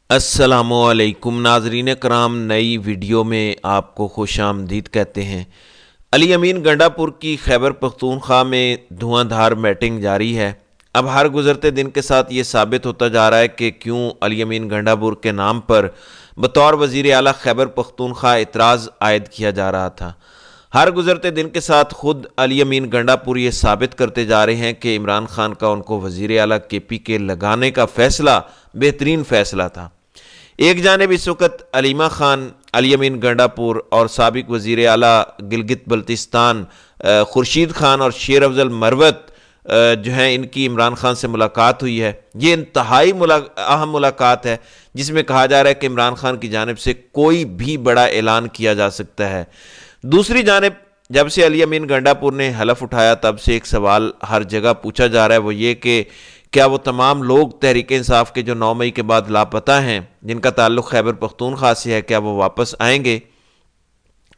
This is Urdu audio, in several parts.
السلام علیکم ناظرین کرام، نئی ویڈیو میں آپ کو خوش آمدید کہتے ہیں۔ علی امین گنڈا پور کی خیبر پختونخوا میں دھواں دھار میٹنگ جاری ہے۔ اب ہر گزرتے دن کے ساتھ یہ ثابت ہوتا جا رہا ہے کہ کیوں علی امین گنڈا پور کے نام پر بطور وزیر اعلیٰ خیبر پختونخوا اعتراض عائد کیا جا رہا تھا۔ ہر گزرتے دن کے ساتھ خود علی امین گنڈا پور یہ ثابت کرتے جا رہے ہیں کہ عمران خان کا ان کو وزیر اعلیٰ کے پی کے لگانے کا فیصلہ بہترین فیصلہ تھا۔ ایک جانب اس وقت علیمہ خان، علی امین گنڈا پور اور سابق وزیر اعلیٰ گلگت بلتستان خورشید خان اور شیر افضل مروت جو ہیں، ان کی عمران خان سے ملاقات ہوئی ہے۔ یہ انتہائی اہم ملاقات ہے جس میں کہا جا رہا ہے کہ عمران خان کی جانب سے کوئی بھی بڑا اعلان کیا جا سکتا ہے۔ دوسری جانب جب سے علی امین گنڈا پور نے حلف اٹھایا تب سے ایک سوال ہر جگہ پوچھا جا رہا ہے، وہ یہ کہ کیا وہ تمام لوگ تحریک انصاف کے جو 9 مئی کے بعد لاپتہ ہیں، جن کا تعلق خیبر پختونخوا سے ہے، کیا وہ واپس آئیں گے؟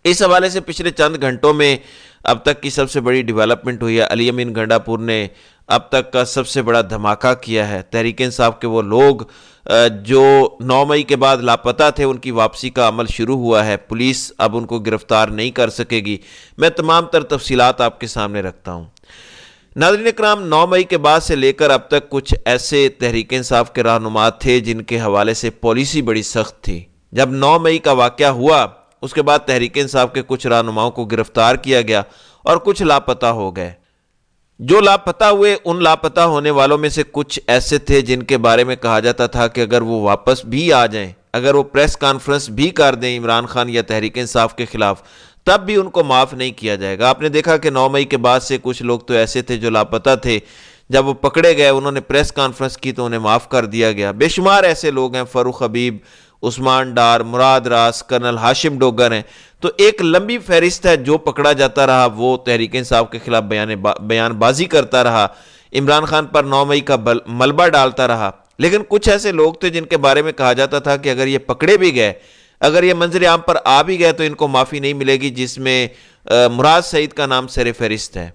اس حوالے سے پچھلے چند گھنٹوں میں اب تک کی سب سے بڑی ڈیولپمنٹ ہوئی ہے۔ علی امین گنڈا پور نے اب تک کا سب سے بڑا دھماکہ کیا ہے۔ تحریک انصاف کے وہ لوگ جو 9 مئی کے بعد لاپتہ تھے، ان کی واپسی کا عمل شروع ہوا ہے۔ پولیس اب ان کو گرفتار نہیں کر سکے گی۔ میں تمام تر تفصیلات آپ کے سامنے رکھتا ہوں۔ ناظرین کرام، 9 مئی کے بعد سے لے کر اب تک کچھ ایسے تحریک انصاف کے رہنما تھے جن کے حوالے سے پالیسی بڑی سخت تھی۔ جب 9 مئی کا واقعہ ہوا، اس کے بعد تحریک انصاف کے کچھ رہنماؤں کو گرفتار کیا گیا اور کچھ لاپتہ ہو گئے۔ جو لاپتہ ہوئے، ان لاپتہ ہونے والوں میں سے کچھ ایسے تھے جن کے بارے میں کہا جاتا تھا کہ اگر وہ واپس بھی آ جائیں، اگر وہ پریس کانفرنس بھی کر دیں عمران خان یا تحریک انصاف کے خلاف، تب بھی ان کو معاف نہیں کیا جائے گا۔ آپ نے دیکھا کہ 9 مئی کے بعد سے کچھ لوگ تو ایسے تھے جو لاپتہ تھے، جب وہ پکڑے گئے انہوں نے پریس کانفرنس کی تو انہیں معاف کر دیا گیا۔ بے شمار ایسے لوگ ہیں، فاروق حبیب، عثمان ڈار، مراد راس، کرنل ہاشم ڈوگر ہیں۔ تو ایک لمبی فہرست ہے، جو پکڑا جاتا رہا وہ تحریک انصاف کے خلاف بیان بازی کرتا رہا، عمران خان پر 9 مئی کا ملبہ ڈالتا رہا۔ لیکن کچھ ایسے لوگ تھے جن کے بارے میں کہا جاتا تھا کہ اگر یہ پکڑے بھی گئے، اگر یہ منظر عام پر آ بھی گئے تو ان کو معافی نہیں ملے گی، جس میں مراد سعید کا نام سر فہرست ہے۔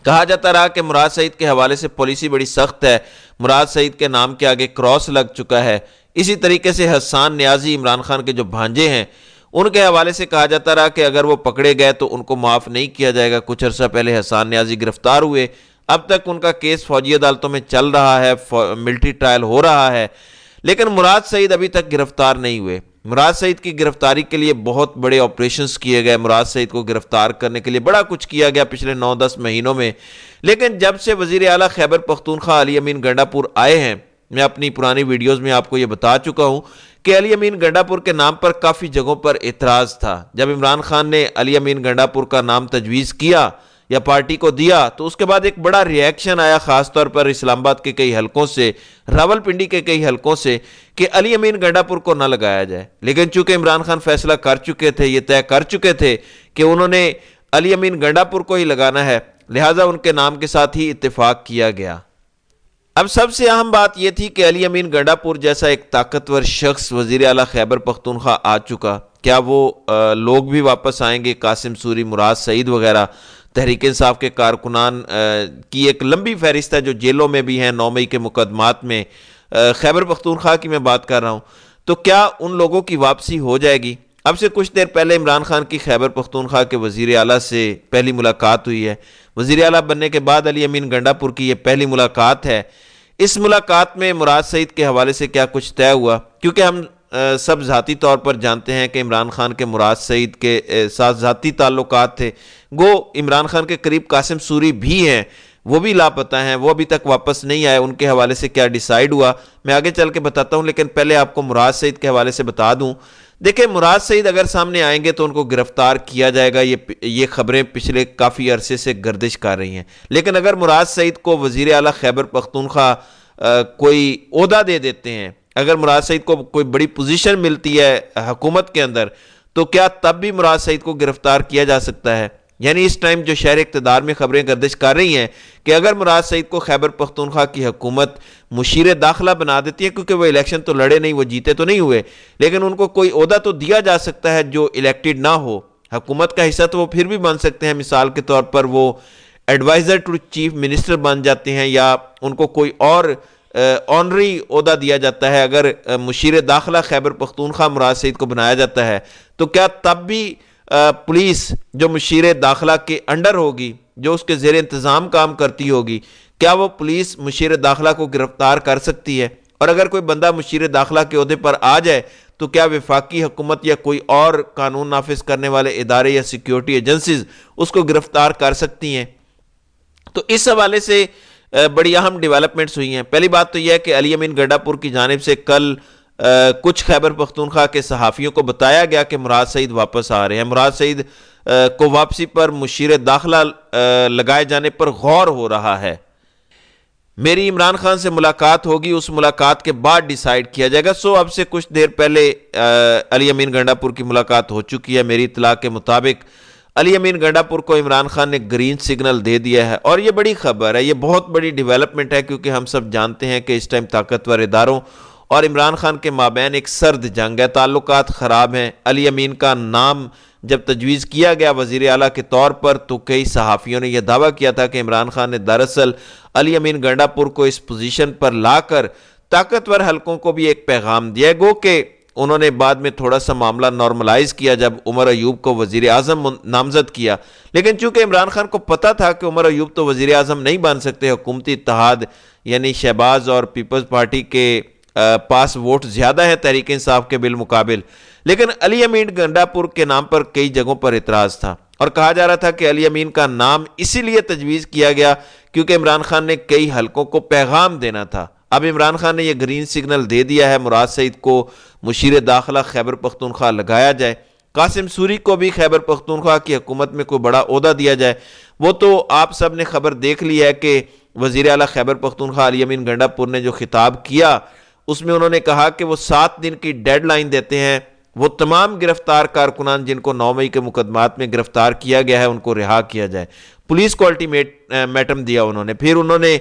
کہا جاتا رہا کہ مراد سعید کے حوالے سے پالیسی بڑی سخت ہے، مراد سعید کے نام کے آگے کراس لگ چکا ہے۔ اسی طریقے سے حسان نیازی، عمران خان کے جو بھانجے ہیں، ان کے حوالے سے کہا جاتا رہا کہ اگر وہ پکڑے گئے تو ان کو معاف نہیں کیا جائے گا۔ کچھ عرصہ پہلے حسان نیازی گرفتار ہوئے، اب تک ان کا کیس فوجی عدالتوں میں چل رہا ہے، ملٹری ٹرائل ہو رہا ہے، لیکن مراد سعید ابھی تک گرفتار نہیں ہوئے۔ مراد سعید کی گرفتاری کے لیے بہت بڑے آپریشنز کیے گئے، مراد سعید کو گرفتار کرنے کے لیے بڑا کچھ کیا گیا پچھلے 9-10 مہینوں میں۔ لیکن جب سے وزیر اعلیٰ خیبر پختونخوا علی امین گنڈا پور آئے ہیں، میں اپنی پرانی ویڈیوز میں آپ کو یہ بتا چکا ہوں کہ علی امین گنڈا پور کے نام پر کافی جگہوں پر اعتراض تھا۔ جب عمران خان نے علی امین گنڈا پور کا نام تجویز کیا یا پارٹی کو دیا تو اس کے بعد ایک بڑا ری ایکشن آیا، خاص طور پر اسلام آباد کے کئی حلقوں سے، راولپنڈی کے کئی حلقوں سے، کہ علی امین گنڈا پور کو نہ لگایا جائے۔ لیکن چونکہ عمران خان فیصلہ کر چکے تھے، یہ طے کر چکے تھے کہ انہوں نے علی امین گنڈا پور کو ہی لگانا ہے، لہٰذا ان کے نام کے ساتھ ہی اتفاق کیا گیا۔ اب سب سے اہم بات یہ تھی کہ علی امین گنڈا پور جیسا ایک طاقتور شخص وزیر اعلیٰ خیبر پختونخوا آ چکا، کیا وہ لوگ بھی واپس آئیں گے؟ قاسم سوری، مراد سعید وغیرہ تحریک انصاف کے کارکنان کی ایک لمبی فہرست ہے جو جیلوں میں بھی ہیں 9 مئی کے مقدمات میں۔ خیبر پختونخوا کی میں بات کر رہا ہوں، تو کیا ان لوگوں کی واپسی ہو جائے گی؟ اب سے کچھ دیر پہلے عمران خان کی خیبر پختونخوا کے وزیر اعلیٰ سے پہلی ملاقات ہوئی ہے۔ وزیر اعلیٰ بننے کے بعد علی امین گنڈا پور کی یہ پہلی ملاقات ہے۔ اس ملاقات میں مراد سعید کے حوالے سے کیا کچھ طے ہوا؟ کیونکہ ہم سب ذاتی طور پر جانتے ہیں کہ عمران خان کے مراد سعید کے ساتھ ذاتی تعلقات تھے۔ گو عمران خان کے قریب قاسم سوری بھی ہیں، وہ بھی لاپتہ ہیں، وہ ابھی تک واپس نہیں آئے۔ ان کے حوالے سے کیا ڈیسائیڈ ہوا میں آگے چل کے بتاتا ہوں، لیکن پہلے آپ کو مراد سعید کے حوالے سے بتا دوں۔ دیکھیں، مراد سعید اگر سامنے آئیں گے تو ان کو گرفتار کیا جائے گا، یہ خبریں پچھلے کافی عرصے سے گردش کر رہی ہیں۔ لیکن اگر مراد سعید کو وزیر اعلیٰ خیبر پختونخوا کوئی عہدہ دے دیتے ہیں، اگر مراد سعید کو کوئی بڑی پوزیشن ملتی ہے حکومت کے اندر، تو کیا تب بھی مراد سعید کو گرفتار کیا جا سکتا ہے؟ یعنی اس ٹائم جو شہر اقتدار میں خبریں گردش کر رہی ہیں کہ اگر مراد سعید کو خیبر پختونخوا کی حکومت مشیر داخلہ بنا دیتی ہے، کیونکہ وہ الیکشن تو لڑے نہیں، وہ جیتے تو نہیں ہوئے، لیکن ان کو کوئی عہدہ تو دیا جا سکتا ہے جو الیکٹڈ نہ ہو۔ حکومت کا حصہ تو وہ پھر بھی بن سکتے ہیں، مثال کے طور پر وہ ایڈوائزر ٹو چیف منسٹر بن جاتے ہیں، یا ان کو کوئی اور آنری عہدہ دیا جاتا ہے، اگر مشیر داخلہ خیبر پختونخوا مراد سعید کو بنایا جاتا ہے، تو کیا تب بھی پولیس جو مشیر داخلہ کے انڈر ہوگی، جو اس کے زیر انتظام کام کرتی ہوگی، کیا وہ پولیس مشیر داخلہ کو گرفتار کر سکتی ہے؟ اور اگر کوئی بندہ مشیر داخلہ کے عہدے پر آ جائے تو کیا وفاقی حکومت یا کوئی اور قانون نافذ کرنے والے ادارے یا سیکیورٹی ایجنسیز اس کو گرفتار کر سکتی ہیں؟ تو اس حوالے سے بڑی اہم ڈیولپمنٹس ہوئی ہیں۔ پہلی بات تو یہ ہے کہ علی امین گنڈا پور کی جانب سے کل کچھ خیبر پختونخوا کے صحافیوں کو بتایا گیا کہ مراد سعید واپس آ رہے ہیں۔ مراد سعید کو واپسی پر مشیر داخلہ لگائے جانے پر غور ہو رہا ہے۔ میری عمران خان سے ملاقات ہوگی، اس ملاقات کے بعد ڈیسائیڈ کیا جائے گا۔ اب سے کچھ دیر پہلے علی امین گنڈا پور کی ملاقات ہو چکی ہے۔ میری اطلاع کے مطابق علی امین گنڈا پور کو عمران خان نے گرین سگنل دے دیا ہے، اور یہ بڑی خبر ہے، یہ بہت بڑی ڈیولپمنٹ ہے، کیونکہ ہم سب جانتے ہیں کہ اس ٹائم طاقتور اداروں اور عمران خان کے مابین ایک سرد جنگ ہے، تعلقات خراب ہیں۔ علی امین کا نام جب تجویز کیا گیا وزیر اعلیٰ کے طور پر تو کئی صحافیوں نے یہ دعویٰ کیا تھا کہ عمران خان نے دراصل علی امین گنڈا پور کو اس پوزیشن پر لا کر طاقتور حلقوں کو بھی ایک پیغام دیا، گو کہ انہوں نے بعد میں تھوڑا سا معاملہ نارملائز کیا جب عمر ایوب کو وزیر اعظم نامزد کیا، لیکن چونکہ عمران خان کو پتا تھا کہ عمر ایوب تو وزیر اعظم نہیں بن سکتے، حکومتی اتحاد یعنی شہباز اور پیپلز پارٹی کے پاس ووٹ زیادہ ہیں تحریک انصاف کے بالمقابل، لیکن علی امین گنڈا پور کے نام پر کئی جگہوں پر اعتراض تھا، اور کہا جا رہا تھا کہ علی امین کا نام اسی لیے تجویز کیا گیا کیونکہ عمران خان نے کئی حلقوں کو پیغام دینا تھا۔ اب عمران خان نے یہ گرین سگنل دے دیا ہے، مراد سعید کو مشیر داخلہ خیبر پختونخوا لگایا جائے، قاسم سوری کو بھی خیبر پختونخوا کی حکومت میں کوئی بڑا عہدہ دیا جائے۔ وہ تو آپ سب نے خبر دیکھ لی ہے کہ وزیر اعلیٰ خیبر پختونخوا علی امین گنڈا پور نے جو خطاب کیا اس میں انہوں نے کہا کہ وہ 7 دن کی ڈیڈ لائن دیتے ہیں، وہ تمام گرفتار کارکنان جن کو 9 مئی کے مقدمات میں گرفتار کیا گیا ہے ان کو رہا کیا جائے۔ پولیس کو الٹیمیٹم دیا انہوں نے۔ پھر انہوں نے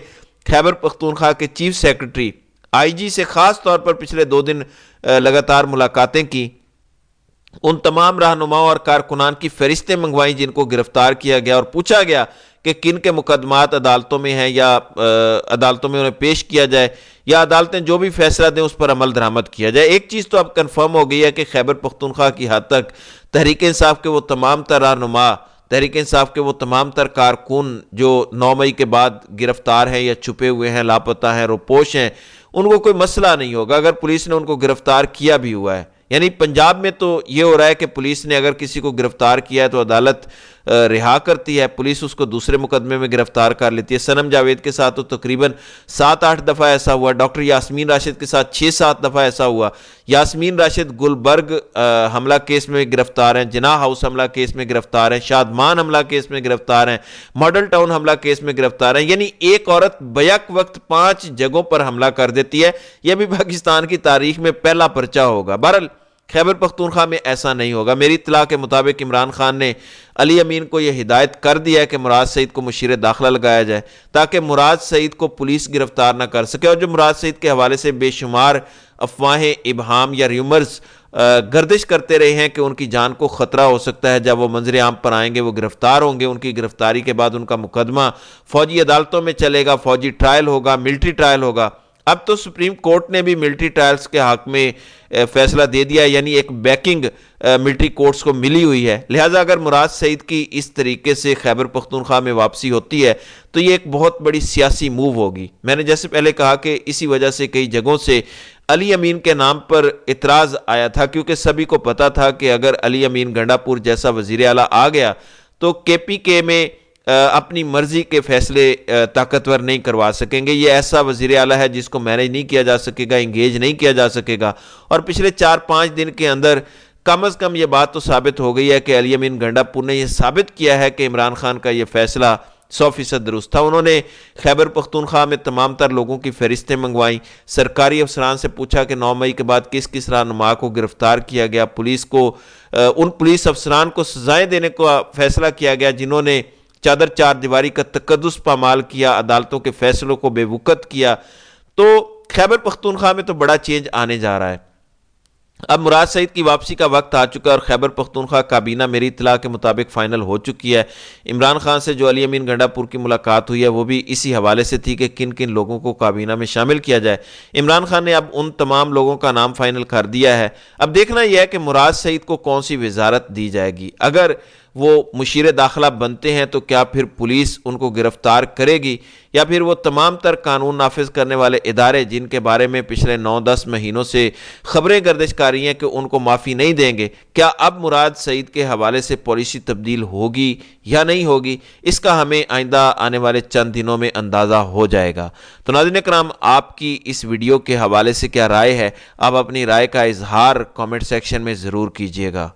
خیبر پختونخوا کے چیف سیکرٹری آئی جی سے خاص طور پر پچھلے 2 دن لگاتار ملاقاتیں کی، ان تمام رہنماؤں اور کارکنان کی فہرستیں منگوائیں جن کو گرفتار کیا گیا، اور پوچھا گیا کہ کن کے مقدمات عدالتوں میں ہیں یا عدالتوں میں انہیں پیش کیا جائے یا عدالتیں جو بھی فیصلہ دیں اس پر عمل درآمد کیا جائے۔ ایک چیز تو اب کنفرم ہو گئی ہے کہ خیبر پختونخوا کی حد تک تحریک انصاف کے وہ تمام تر رہنما، تحریک انصاف کے وہ تمام تر کارکن جو 9 مئی کے بعد گرفتار ہیں یا چھپے ہوئے ہیں، لاپتہ ہیں، روپوش ہیں، ان کو کوئی مسئلہ نہیں ہوگا اگر پولیس نے ان کو گرفتار کیا بھی ہوا ہے۔ یعنی پنجاب میں تو یہ ہو رہا ہے کہ پولیس نے اگر کسی کو گرفتار کیا ہے تو عدالت رہا کرتی ہے، پولیس اس کو دوسرے مقدمے میں گرفتار کر لیتی ہے۔ صنم جاوید کے ساتھ تو تقریباً 7-8 دفعہ ایسا ہوا، ڈاکٹر یاسمین راشد کے ساتھ 6-7 دفعہ ایسا ہوا۔ یاسمین راشد گلبرگ حملہ کیس میں گرفتار ہیں، جناح ہاؤس حملہ کیس میں گرفتار ہیں، شادمان حملہ کیس میں گرفتار ہیں، ماڈل ٹاؤن حملہ کیس میں گرفتار ہیں۔ یعنی ایک عورت بیک وقت 5 جگہوں پر حملہ کر دیتی ہے، یہ بھی پاکستان کی تاریخ میں پہلا پرچہ ہوگا۔ بہرحال خیبر پختونخوا میں ایسا نہیں ہوگا۔ میری اطلاع کے مطابق عمران خان نے علی امین کو یہ ہدایت کر دیا ہے کہ مراد سعید کو مشیر داخلہ لگایا جائے تاکہ مراد سعید کو پولیس گرفتار نہ کر سکے، اور جو مراد سعید کے حوالے سے بے شمار افواہیں، ابہام یا ریومرز گردش کرتے رہے ہیں کہ ان کی جان کو خطرہ ہو سکتا ہے، جب وہ منظر عام پر آئیں گے وہ گرفتار ہوں گے، ان کی گرفتاری کے بعد ان کا مقدمہ فوجی عدالتوں میں چلے گا، فوجی ٹرائل ہوگا، ملٹری ٹرائل ہوگا۔ اب تو سپریم کورٹ نے بھی ملٹری ٹرائلز کے حق میں فیصلہ دے دیا، یعنی ایک بیکنگ ملٹری کورٹس کو ملی ہوئی ہے، لہٰذا اگر مراد سعید کی اس طریقے سے خیبر پختونخوا میں واپسی ہوتی ہے تو یہ ایک بہت بڑی سیاسی موو ہوگی۔ میں نے جیسے پہلے کہا کہ اسی وجہ سے کئی جگہوں سے علی امین کے نام پر اعتراض آیا تھا، کیونکہ سبھی کو پتا تھا کہ اگر علی امین گنڈا پور جیسا وزیر اعلیٰ آ گیا تو کے پی کے میں اپنی مرضی کے فیصلے طاقتور نہیں کروا سکیں گے، یہ ایسا وزیر اعلیٰ ہے جس کو مینیج نہیں کیا جا سکے گا، انگیج نہیں کیا جا سکے گا۔ اور پچھلے 4-5 دن کے اندر کم از کم یہ بات تو ثابت ہو گئی ہے کہ علی امین گنڈا پور نے یہ ثابت کیا ہے کہ عمران خان کا یہ فیصلہ 100% درست تھا۔ انہوں نے خیبر پختونخوا میں تمام تر لوگوں کی فہرستیں منگوائیں، سرکاری افسران سے پوچھا کہ 9 مئی کے بعد کس کس رہنما کو گرفتار کیا گیا، پولیس کو ان پولیس افسران کو سزائیں دینے کا فیصلہ کیا گیا جنہوں نے چادر 4 دیواری کا تقدس پامال کیا، عدالتوں کے فیصلوں کو بے وقت کیا۔ تو خیبر پختونخوا میں تو بڑا چینج آنے جا رہا ہے۔ اب مراد سعید کی واپسی کا وقت آ چکا ہے اور خیبر پختونخوا کابینہ میری اطلاع کے مطابق فائنل ہو چکی ہے۔ عمران خان سے جو علی امین گنڈا پور کی ملاقات ہوئی ہے وہ بھی اسی حوالے سے تھی کہ کن کن لوگوں کو کابینہ میں شامل کیا جائے۔ عمران خان نے اب ان تمام لوگوں کا نام فائنل کر دیا ہے۔ اب دیکھنا یہ ہے کہ مراد سعید کو کون سی وزارت دی جائے گی۔ اگر وہ مشیر داخلہ بنتے ہیں تو کیا پھر پولیس ان کو گرفتار کرے گی، یا پھر وہ تمام تر قانون نافذ کرنے والے ادارے جن کے بارے میں پچھلے 9-10 مہینوں سے خبریں گردش کر رہی ہیں کہ ان کو معافی نہیں دیں گے، کیا اب مراد سعید کے حوالے سے پالیسی تبدیل ہوگی یا نہیں ہوگی، اس کا ہمیں آئندہ آنے والے چند دنوں میں اندازہ ہو جائے گا۔ تو ناظرین کرام، آپ کی اس ویڈیو کے حوالے سے کیا رائے ہے؟ آپ اپنی رائے کا اظہار کامنٹ سیکشن میں ضرور کیجیے گا۔